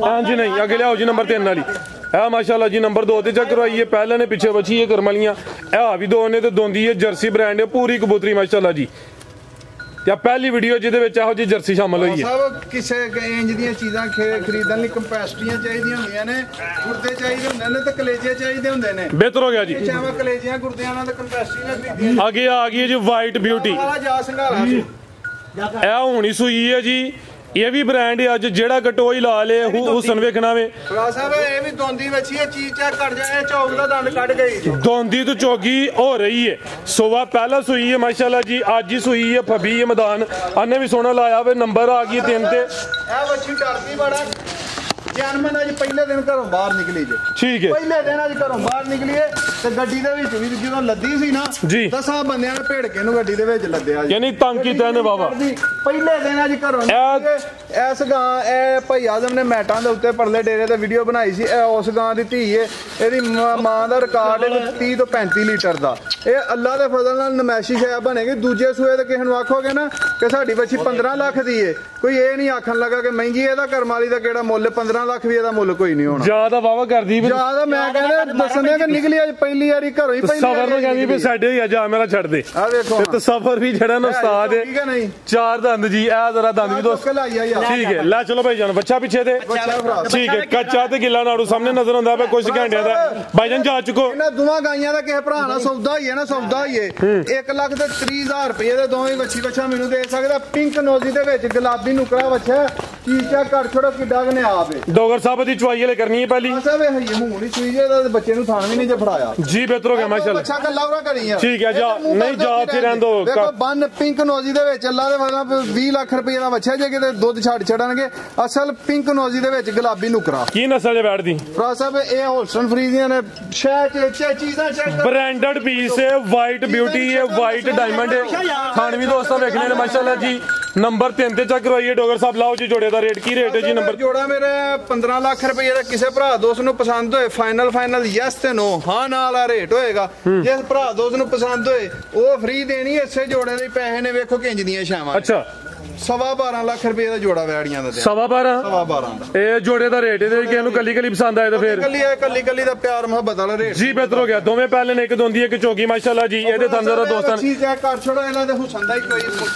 ਹਾਂਜੀ ਨਹੀਂ ਅੱਗੇ ਲਿਆਓ ਜੀ ਨੰਬਰ 3 ਵਾਲੀ ਇਹ ਮਾਸ਼ਾਅੱਲਾ ਜੀ ਨੰਬਰ 2 ਤੇ ਚੈੱਕ ਕਰਵਾਈ ਹੈ ਪਹਿਲੇ ਨੇ ਪਿੱਛੇ ਬੱਚੀ ਹੈ ਕਰਮ ਵਾਲੀਆਂ ਇਹ ਵੀ ਦੋ ਨੇ ਤੇ ਦੋਂਦੀ ਹੈ ਜਰਸੀ ਬ੍ਰਾਂਡ ਹੈ ਪੂਰੀ ਕਬੂਤਰੀ ਮਾਸ਼ਾਅੱਲਾ ਜੀ ਤੇ ਪਹਿਲੀ ਵੀਡੀਓ ਜਿਹਦੇ ਵਿੱਚ ਇਹੋ ਜੀ ਜਰਸੀ ਸ਼ਾਮਲ ਹੋਈ ਹੈ ਸਭ ਕਿਸੇ ਇੰਜ ਦੀਆਂ ਚੀਜ਼ਾਂ ਖਰੀਦਣ ਲਈ ਕੰਪੈਸਟਰੀਆਂ ਚਾਹੀਦੀਆਂ ਹੁੰਦੀਆਂ ਨੇ ਗੁਰਦੇ ਚਾਹੀਦੇ ਹੁੰਦੇ ਨੇ ਤੇ ਕਲੇਜੇ ਚਾਹੀਦੇ ਹੁੰਦੇ ਨੇ ਬਿਹਤਰ ਹੋ ਗਿਆ ਜੀ ਚਾਹੇ ਕਲੇਜੀਆਂ ਗੁਰਦਿਆਂ ਨਾਲ ਤੇ ਕੰਪੈਸਟਰੀਆਂ ਖਰੀਦੀਆਂ ਅੱਗੇ ਆ ਗਈ ਹੈ ਜੀ ਵਾਈਟ ਬਿਊਟੀ ਵਾਲਾ ਜਾ ਸੰਘਾਰਾ ਇਹ ਹੁਣੀ ਸੂਈ ਹੈ ਜੀ ਇਹ ਵੀ ਬ੍ਰਾਂਡ ਹੈ ਅੱਜ ਜਿਹੜਾ ਕਟੋਈ ਲਾ ਲੇ ਹੁਸਨ ਵੇਖਣਾ ਵੇ ਫਰਾ ਸਾਹਿਬ ਇਹ ਵੀ ਦੋਂਦੀ ਵੱਛੀ ਹੈ ਚੀਜ਼ ਚੈੱਕ ਕਰ ਜਾਏ ਚੌਕ ਦਾ ਦੰਦ ਕੱਢ ਗਈ ਦੋਂਦੀ ਤੋਂ ਚੋਗੀ ਹੋ ਰਹੀ ਹੈ ਸੋਵਾ ਪਹਿਲਾ ਸੂਈ ਹੈ ਮਾਸ਼ਾਅੱਲਾ ਜੀ ਅੱਜ ਹੀ ਸੂਈ ਹੈ ਫਬੀ ਹੈ ਮੈਦਾਨ ਆਨੇ ਵੀ ਸੋਹਣਾ ਲਾਇਆ ਵੇ ਨੰਬਰ ਆ ਗਈ 3 ਤੇ ਇਹ ਵੱਛੀ ਡਰਦੀ ਬੜਾ ਜਨਮਨ ਅੱਜ ਪਹਿਲੇ ਦਿਨ ਘਰੋਂ ਬਾਹਰ ਨਿਕਲੀ ਜੇ ਠੀਕ ਹੈ ਪਹਿਲੇ ਦਿਨ ਅੱਜ ਘਰੋਂ ਬਾਹਰ ਨਿਕਲੀਏ ਤੇ ਗੱਡੀ ਦੇ ਵਿੱਚ ਵੀ ਜਦੋਂ ਲੱਦੀ ਸੀ ਨਾ ਜੀ 10 ਬੰਦਿਆਂ ਨੇ ਭੇੜ ਕੇ ਨੂੰ ਗੱਡੀ ਦੇ ਵਿੱਚ ਲੱਦਿਆ ਜੀ ਯਾਨੀ ਤੰਗ ਕੀਤਾ ਇਹਨੇ ਬਾਬਾ ਪਹਿਲੇ ਦਿਨ ਅੱਜ ਘਰੋਂ ਇਸ ਗਾਂ ਇਹ ਭਾਈ ਆਜ਼ਮ ਨੇ ਮੈਟਾਂ ਦੇ ਉੱਤੇ ਪਰਲੇ ਡੇਰੇ ਤੇ ਵੀਡੀਓ ਬਣਾਈ ਸੀ ਇਹ ਉਸ ਗਾਂ ਦੀ ਧੀ ਏ ਇਹਦੀ ਮਾਂ ਦਾ ਰਿਕਾਰਡ ਹੈ 30 ਤੋਂ 35 ਲੀਟਰ ਦਾ ਇਹ ਅੱਲਾ ਦੇ ਫਜ਼ਲ ਨਾਲ ਨਮਾਇਸ਼ੀ ਸ਼ੈ ਬਣੇਗੀ ਦੂਜੇ ਸੂਏ ਤੇ ਕਿਸੇ ਨੂੰ ਆਖੋਗੇ ਨਾ ਕਿ ਸਾਡੀ ਵੱਛੀ 15 ਲੱਖ ਦੀ ਏ ਕੋਈ ਇਹ ਨਹੀਂ ਆਖਣ ਲੱਗਾ ਕਿ ਮਹਿੰਗੀ ਇਹਦਾ ਕਰਮ ਵਾਲੀ ਦਾ ਕਿਹੜਾ ਮੁੱਲ 15 ਲੱਖ ਵੀ ਇਹਦਾ ਮੁੱਲ ਕੋਈ ਨਹੀਂ ਹੋਣਾ ਜਿਆਦਾ ਵਾਵਾ ਕਰਦੀ ਵੀ ਜਿਆਦਾ ਮੈਂ ਕਹਿੰਦਾ ਦੱਸਣੇ ਕਿ ਨਿਕਲੀ ਅੱਜ ਪਹਿਲੀ ਵਾਰੀ ਘਰੋਂ ਹੀ ਪਹਿਲੀ ਸਫਰ ਨੂੰ ਕਹਿੰਦੀ ਵੀ ਸਾਡੇ ਹੀ ਆ ਜਾ ਮੇਰਾ ਛੱਡ ਦੇ ਆ ਵੇਖੋ ਤੇ ਸਫਰ ਵੀ ਜਿਹੜਾ ਨਾ ਉਸਤਾਦ ਹੈ ਠੀਕ ਹੈ ਨਹੀਂ ਚਾਰ ਦੰਦ ਜੀ ਇਹ ਜ਼ਰਾ ਦੰਦ ਵੀ ਦੋਸਤ ਠੀਕ ਹੈ ਲੈ ਚਲੋ ਭਾਈ ਜਾਨ ਬੱਚਾ ਪਿੱਛੇ ਤੇ ਠੀਕ ਹੈ ਕੱਚਾ ਤੇ ਗਿੱਲਾ ਨਾੜੂ ਸਾਹਮਣੇ ਨਜ਼ਰ ਆਉਂਦਾ ਪਿਆ ਕੁਝ ਘੰਟਿਆਂ ਦਾ ਭਾਈ ਜਾਨ ਜਾ ਚੁੱਕੋ ਇਹਨਾਂ ਦੋਵਾਂ ਗਾਈਆਂ ਦਾ ਕਿਸੇ ਭਰਾ ਨਾਲ ਸੌਦਾ ਹੀ ਹੈ ਨਾ ਸੌਦਾ ਹੀ ਹੈ 1,30,000 ਰੁਪਏ ਦੇ ਦੋਵੇਂ ਵੱਛੀ ਬੱਚਾ ਮੈਨੂੰ ਦੇ ਸਕਦਾ ਪਿੰਕ ਨੋਜ਼ੀ ਦੇ ਵਿੱਚ ਗੁਲਾਬੀ ਨੁਕਰਾ ਵੱਛਾ ਚੀਜ਼ ਚੈੱਕ ਕਰ ਛੋੜੋ ਕਿੱਡਾ ਗਨੇ ਆਪ ਹੈ ਡੋਗਰ ਸਾਹਿਬ ਦੀ ਚਵਾਈ ਵਾਲੇ ਕਰਨੀ ਹੈ ਪਹਿਲੀ ਸਾਹਿਬ ਇਹ ਹੁਣ ਹੀ ਸੂਈ ਜੇ ਦਾ ਬੱਚੇ ਨੂੰ ਥਾਣ ਵੀ ਨਹੀਂ ਜੇ ਫੜਾਇਆ ਜੀ ਬਿਹਤਰ ਹੋ ਗਿਆ ਮਾਸ਼ਾਅੱਲਾ ਬੱਚਾ ਕੱਲਾ ਉਰਾ ਕਰੀ ਆ ਠੀਕ ਹੈ ਜਾ ਨਹੀਂ ਜਾ ਫਿਰ ਰਹਿਣ ਦੋ ਦੇਖੋ ਬੰਨ ਪਿੰਕ ਨੋਜ਼ੀ ਦੇ ਵਿੱਚ ਅੱਲਾ ਦੇ ਮਤਲਬ 20 ਲੱਖ ਰੁਪਏ ਦਾ ਬੱਚਾ ਜੇ ਕਿਤੇ ਦੁੱਧ ਛੱਡ ਛੜਨਗੇ ਅਸਲ ਪਿੰਕ ਨੋਜ਼ੀ ਦੇ ਵਿੱਚ ਗੁਲਾਬੀ ਨੁਕਰਾ ਕੀ ਨਸਲ ਦੇ ਬੈਠਦੀ ਫਰਾ ਸਾਹਿਬ ਇਹ ਹੋਲਸਟਨ ਫਰੀਜ਼ੀਆਂ ਨੇ ਸ਼ਹਿ ਚੀਜ਼ਾਂ ਚੈੱਕ ਬ੍ਰਾਂਡਡ ਪੀਸ ਹੈ ਵਾਈਟ ਬਿਊਟੀ ਹੈ ਵਾਈਟ ਡਾਇਮੰਡ ਹੈ ਖਾਨਵੀ ਦੋਸਤਾਂ ਵੇਖਣੇ ਨੇ ਮਾਸ਼ਾਅੱਲਾ ਜੀ ਨੰਬਰ 3 ਤੇ ਚੈੱਕ ਕਰਵਾਈਏ ਡੋਗਰ ਸਾਹਿਬ ਲਾਓ ਜੀ ਜੋੜੇ ਦਾ ਰੇਟ ਕੀ ਰੇਟ ਹੈ ਜੀ ਨੰਬਰ ਜੋੜਾ ਮੇਰੇ 15 ਲੱਖ ਰੁਪਏ ਦਾ ਕਿਸੇ ਭਰਾ ਦੋਸਤ ਨੂੰ ਪਸੰਦ ਹੋਏ ਫਾਈਨਲ ਯੈਸ ਤੇ ਨੋ ਹਾਂ ਨਾਲ ਆ ਰੇਟ ਹੋਏਗਾ ਜਿਸ ਭਰਾ ਦੋਸਤ ਨੂੰ ਪਸੰਦ ਹੋਏ ਉਹ ਫ੍ਰੀ ਦੇਣੀ ਇਸੇ ਜੋੜੇ ਦੇ ਪੈਸੇ ਨੇ ਵੇਖੋ ਕਿੰਜ ਦੀਆਂ ਛਾਵਾਂ ਅੱਛਾ 12.5 ਲੱਖ ਰੁਪਏ ਦਾ ਜੋੜਾ ਵੈੜੀਆਂ ਦਾ 12.5 ਦਾ ਇਹ ਜੋੜੇ ਦਾ ਰੇਟ ਇਹਦੇ ਕਿਸੇ ਨੂੰ ਕੱਲੀ ਪਸੰਦ ਆਏ ਤਾਂ ਫਿਰ ਕੱਲੀ ਦਾ ਪਿਆਰ ਮੁਹੱਬਤ ਵਾਲਾ ਰੇਟ ਜੀ ਬਿਹਤਰ ਹੋ ਗਿਆ ਦੋਵੇਂ ਪਹਿਲੇ ਨੇ ਇੱਕ ਦੋਂਦੀ ਇੱਕ ਚੌਕੀ ਮਾਸ਼ਾਅੱਲਾ ਜੀ ਇਹਦੇ ਥੰਦਰ ਦੋਸਤਾਂ ਚੀਜ਼ ਚੈੱਕ ਕਰ ਛੋੜੋ ਇਹਨਾਂ ਦੇ ਹੁਸਨ ਦਾ ਹੀ ਕੋਈ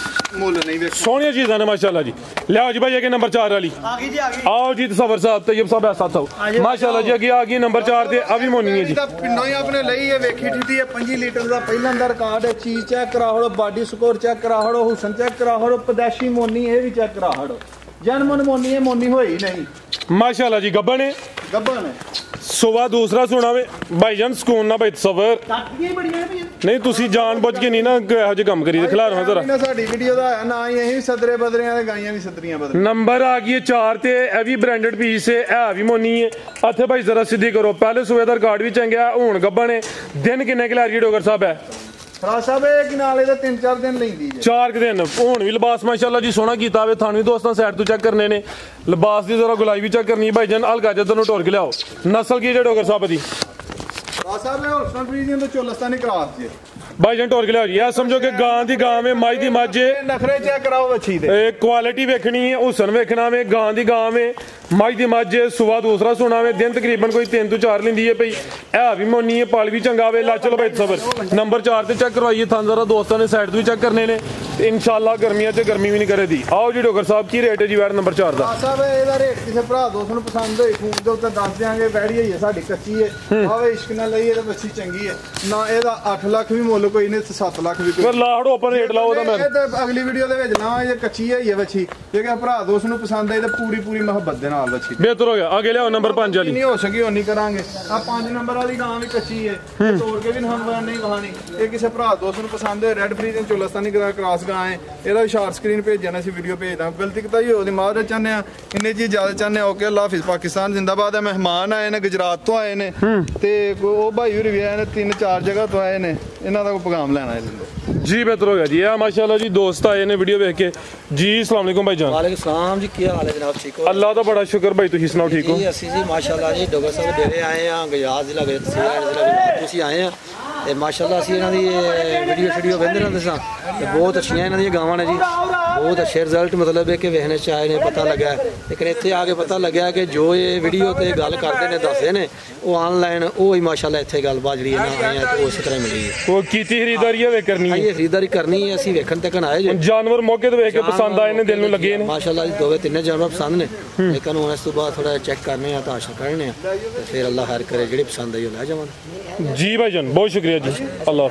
ਮੁੱਲ ਨਹੀਂ ਵੇਖੋ ਸੋਹਣੀਆਂ ਚੀਜ਼ਾਂ ਨੇ ਮਾਸ਼ਾਅੱਲਾ ਜੀ ਲਿਆਓ ਜੀ ਭਾਈ ਅੱਗੇ ਨੰਬਰ 4 ਵਾਲੀ ਆ ਗਈ ਜੀ ਆ ਗਈ ਆਓ ਜੀ ਤਸਵਰ ਸਾਹਿਬ ਤੈयब ਸਾਹਿਬ ਐਸਾ ਥਾਓ ਮਾਸ਼ਾਅੱਲਾ ਜੀ ਅੱਗੇ ਆ ਗਈ ਨੰਬਰ 4 ਤੇ ਆ ਵੀ ਮੋਨੀ ਹੈ ਜੀ ਪਿੰਡੋਂ ਹੀ ਆਪਣੇ ਲਈ ਹੈ ਵੇਖੀ ਠਿੱਤੀ ਹੈ 5 ਲੀਟਰ ਦਾ ਪਹਿਲਾਂ ਦਾ ਰਿਕਾਰਡ ਹੈ ਚੀਜ਼ ਚੈੱਕ ਕਰਾ ਹੜੋ ਬਾਡੀ ਸਕੋਰ ਚੈੱਕ ਕਰਾ ਹੜੋ ਹੁਸਨ ਚੈੱਕ ਕਰਾ ਹੜੋ ਪਦੈਸ਼ੀ ਮੋਨੀ ਇਹ ਵੀ ਚੈੱਕ ਕਰਾ ਹੜੋ ਜਨਮਨ ਮੋਨੀ ਇਹ ਮੋਨੀ ਹੋਈ ਨਹੀਂ ਮਾਸ਼ਾਅੱਲਾ ਜੀ ਗੱਬਣ ਹੈ ਗੱਬਾ ਨੇ ਸੁਬਾ ਦੂਸਰਾ ਸੁਣਾ ਵੇ ਭਾਈਜਾਨ ਸਕੂਨ ਨਾ ਭਾਈ ਸਬਰ ਨਹੀਂ ਤੁਸੀਂ ਜਾਣ ਬੁੱਝ ਕੇ ਨਹੀਂ ਨਾ ਇਹੋ ਜਿਹੇ ਕੰਮ ਕਰੀ ਖਿਲਾਰੋ ਜ਼ਰਾ ਨਾ ਸਾਡੀ ਵੀਡੀਓ ਦਾ ਹੈ ਨਾ ਹੀ ਅਸੀਂ ਸਦਰੇ ਬਦਰਿਆਂ ਤੇ ਗਾਈਆਂ ਵੀ ਸਦਰੀਆਂ ਬਦਰੀਆਂ ਨੰਬਰ ਆ ਗਈ 4 ਤੇ ਇਹ ਵੀ ਬ੍ਰਾਂਡਡ ਪੀਸ ਹੈ ਇਹ ਵੀ ਮੋਨੀ ਹੈ ਇੱਥੇ ਭਾਈ ਜ਼ਰਾ ਸਿੱਧੀ ਕਰੋ ਪਹਿਲੇ ਸੂਏ ਦਾ ਰਿਕਾਰਡ ਵੀ ਚੰਗਿਆ ਹੁਣ ਗੱਬਾ ਨੇ ਦਿਨ ਕਿੰਨੇ ਖਿਲਾਰੀ ਡੋਗਰ ਸਾਹਿਬ ਹੈ ਫਰਾਜ ਸਾਹਿਬ ਇਹ ਕਿ ਨਾਲੇ ਦਾ 3-4 ਦਿਨ ਲੈਂਦੀ ਜੇ 4 ਦਿਨ ਹੁਣ ਵੀ ਲਿਬਾਸ ਮਾਸ਼ਾਅੱਲਾ ਜੀ ਸੋਹਣਾ ਕੀਤਾ ਹੋਵੇ ਤੁਹਾਨੂੰ ਵੀ ਦੋਸਤਾਂ ਸਾਈਡ ਤੋਂ ਚੈੱਕ ਕਰਨੇ ਨੇ ਲਿਬਾਸ ਦੀ ਜ਼ਰਾ ਗੁਲਾਈ ਵੀ ਚੈੱਕ ਕਰਨੀ ਭਾਈਜਾਨ ਹਲਕਾ ਜਿਹਾ ਨੂੰ ਟੋਰ ਕੇ ਲਿਆਓ ਨਸਲ ਕੀ ਜੇ ਡੋਗਰ ਸਾਹਿਬ ਦੀ ਫਰਾਜ ਸਾਹਿਬ ਇਹ ਹੋਲਸਟਨ ਫਰੀਜ਼ੀਅਨ ਤੋਂ ਚੋਲਸਤਾਨੀ ਕਰਾਸ ਜੇ ਭਾਈਜਾਨ ਟੋਰ ਕੇ ਲਿਆਓ ਜੀ ਇਹ ਸਮਝੋ ਕਿ ਗਾਂ ਦੀ ਗਾਂ ਵੇ ਮਾਈ ਦੀ ਮੱਝ ਨਖਰੇ ਚੈੱਕ ਕਰਾਓ ਵੱਛੀ ਦੇ ਇਹ ਕੁਆਲਿਟੀ ਵੇਖਣੀ ਹੈ ਹੁਸਨ ਵੇਖਣਾ ਵੇ ਗਾਂ ਦੀ ਗਾਂ ਵੇ ਮਾਈ ਦੀ ਮੱਝ ਸੁਬਾ ਦੂਸਰਾ ਸੁਣਾ ਵੇ ਦਿਨ ਤਕਰੀਬਨ ਕੋਈ 3 ਤੋਂ 4 ਲੈਂਦੀ ਹੈ ਭਈ ਇਹ ਵੀ ਮੋਨੀ ਹੈ ਪਾਲ ਵੀ ਚੰਗਾ ਵੇ ਲਾ ਚਲੋ ਭਾਈ ਸਬਰ ਨੰਬਰ 4 ਤੇ ਚੈੱਕ ਕਰਵਾਈਏ ਥਾਂ ਜ਼ਰਾ ਦੋਸਤਾਂ ਨੇ ਸਾਈਡ ਤੋਂ ਵੀ ਚੈੱਕ ਕਰਨੇ ਨੇ ਤੇ ਇਨਸ਼ਾਅੱਲਾ ਗਰਮੀਆਂ 'ਚ ਗਰਮੀ ਵੀ ਨਹੀਂ ਕਰੇਦੀ ਆਓ ਜੀ ਡੋਗਰ ਸਾਹਿਬ ਕੀ ਰੇਟ ਹੈ ਜੀ ਵੈਟ ਨੰਬਰ 4 ਦਾ ਸਾਹਿਬ ਇਹਦਾ ਰੇਟ ਕਿਸੇ ਭਰਾ ਦੋਸਤ ਨੂੰ ਪਸੰਦ ਹੋਈ ਫੋਨ ਦੇ ਉੱਤੇ ਦੱਸ ਦਿਆਂਗੇ ਵੈੜੀ ਹੋਈ ਹੈ ਸਾਡੀ ਕੱਚੀ ਹੈ ਆਵੇ ਇਸ਼ਕ ਨਾਲ ਲਈ ਇਹ ਵੱਛੀ ਚੰਗੀ ਹੈ ਨਾ ਇਹਦਾ 8 ਲੱਖ ਵੀ ਮੁੱਲ ਕੋਈ ਨਹੀਂ 7 ਲੱਖ ਵੀ ਕੋਈ ਲਾੜੋ ਓਪਨ ਰੇਟ ਲਾਓ ਉਹਦਾ ਮੈਂ ਇਹ ਤੇ ਅਗਲੀ ਵੀਡੀਓ ਦੇ ਵਿੱਚ ਨਾ ਇਹ ਕੱਚੀ ਹੈ ਵੱਛੀ ਜੇ ਕਿ ਭਰਾ ਦੋਸਤ ਨੂੰ ਪਸੰਦ ਆਈ ਤਾਂ ਪੂਰੀ ਮੁਹੱਬਤ ਦੇ ਨਾਲ ਵੱਛੀ ਬਿਹਤਰ ਹੋ ਗਿਆ ਅੱਗੇ ਲਿਆਓ ਨੰਬਰ 5 ਵਾਲੀ ਨਹੀਂ ਹੋ ਸਕੀ ਉਹ ਨਹੀਂ ਕਰਾਂਗੇ ਆ 5 ਨੰਬਰ ਵਾਲੀ ਗਾਂ ਵੀ ਕੱਚੀ ਹੈ ਤੋੜ ਕੇ ਵੀ ਨੰਬਰ ਨਹੀਂ ਕਹਾਣੀ ਇਹ ਕਿਸੇ ਭਰਾ ਦੋਸਤ ਨੂੰ ਪਸੰਦ ਹੈ ਰੈੱਡ ਫਰੀਜ਼ਨ ਚੋਲਸਤਾਨੀ ਕਰਾਸ ਗਾਂ ਹੈ ਇਹਦਾ ਸ਼ਾਰਟ ਸਕਰੀਨ ਭੇਜਣਾ ਸੀ ਵੀਡੀਓ ਭੇਜਦਾ ਗਲਤੀ ਕਿਤਾ ਹੀ ਉਹਦੀ ਮਾਰ ਚਾਹੁੰਦੇ ਆ ਇੰਨੇ ਜੀ ਜ਼ਿਆਦਾ ਚਾਹੁੰਦੇ ਆ ਓਕੇ ਅੱਲਾਹ ਹਾਫਿਜ਼ ਪਾਕਿਸਤਾਨ ਜ਼ਿੰਦਾਬਾਦ ਹੈ ਮਹਿਮਾਨ ਆਏ ਨੇ ਗੁਜਰਾਤ ਤੋਂ ਆਏ ਨੇ ਤੇ ਉਹ ਭਾਈ ਹੋਰੀ ਵੀ ਆਏ ਨੇ 3-4 ਜਗ੍ਹਾ ਤੋਂ ਆਏ ਨੇ ਇਹਨਾਂ ਦਾ ਕੋਈ ਪੈਗਾਮ ਲੈਣਾ ਹੈ जी बेहतर हो गया जी माशाल्लाह जी दोस्त आए ने वीडियो देख के जी अस्सलाम वालेकुम भाई जान वालेकुम सलाम जी क्या हाल है जनाब ठीक हो अल्लाह का बड़ा शुक्र भाई तुम सुनाओ ठीक हो जी ਅਸੀਂ ਜੀ ਮਾਸ਼ਾਅੱਲਾ ਜੀ ਡੋਗਰ ਸਾਹਿਬ ਡੇਰੇ ਆਏ ਆ ਗੁਜਰਾਤ ਜ਼ਿਲ੍ਹਾ ਵਿੱਚ ਜ਼ਿਲ੍ਹਾ ਤੁਸੀਂ ਆਏ ਆ ਤੇ ਮਾਸ਼ਾਅੱਲਾ ਅਸੀਂ ਇਹਨਾਂ ਦੀ ਵੀਡੀਓ ਵੇਖਦੇ ਰਹਿੰਦੇ ਸਾਂ ਤੇ ਬਹੁਤ ਅੱਛੀਆਂ ਇਹਨਾਂ ਦੀਆਂ ਗਾਵਾਂ ਨੇ ਜੀ ਬਹੁਤ ਅੱਛੇ ਰਿਜ਼ਲਟ ਮਤਲਬ ਹੈ ਕਿ ਵੇਖਣੇ ਚ ਆਏ ਨੇ ਪਤਾ ਲੱਗਾ ਲੇਕਿਨ ਇੱਥੇ ਆ ਕੇ ਪਤਾ ਲੱਗਿਆ ਕਿ ਜੋ ਇਹ ਵੀਡੀਓ ਤੇ ਗੱਲ ਕਰਦੇ ਨੇ ਦੱਸਦੇ ਨੇ ਉਹ ਆਨਲਾਈਨ ਉਹ ਹੀ ਮਾਸ਼ਾਅੱਲਾ ਇੱਥੇ ਗੱਲਬਾਤ ਜਿਹੜੀ ਹੈ ਨਾ ਆਏ ਆ ਤੇ ਉਸੇ ਤਰ੍ਹਾਂ ਮਿਲੀ ਹੈ ਉਹ ਕੀਤੀ ਖਰੀਦਦਾਰੀ ਹੈ ਵੇ ਕਰਨੀ ਹੈ ਇਹ ਖਰੀਦਦਾਰੀ ਕਰਨੀ ਹੈ ਅਸੀਂ ਵੇਖਣ ਤੱਕ ਆਏ ਜੀ ਜਾਨਵਰ ਮੌਕੇ ਤੇ ਵੇਖ ਕੇ ਪਸੰਦ ਆਏ ਨੇ ਦਿਲ ਨੂੰ ਲੱਗੇ ਨੇ ਮਾਸ਼ਾਅੱਲਾ ਜੀ ਦੋਵੇਂ ਤਿੰਨੇ ਜਾਨਵਰ ਪਸੰਦ ਨੇ ਲੇਕਿਨ ਹੁਣ ਇਸ ਤੋਂ ਬਾਅਦ ਥੋੜਾ ਚੈੱਕ ਕਰਨੇ ਆ ਤਾਂ ਆਸ਼ਾ ਕਰਨੇ ਆ ਤੇ ਫਿਰ ਅੱਲਾਹ ਖੈਰ ਕਰੇ ਜਿਹੜੀ ਪਸੰਦ ਆਈ ਉਹ ਲੈ ਜਾਵਾਂ जी भाईजान बहुत शुक्रिया जी अल्लाह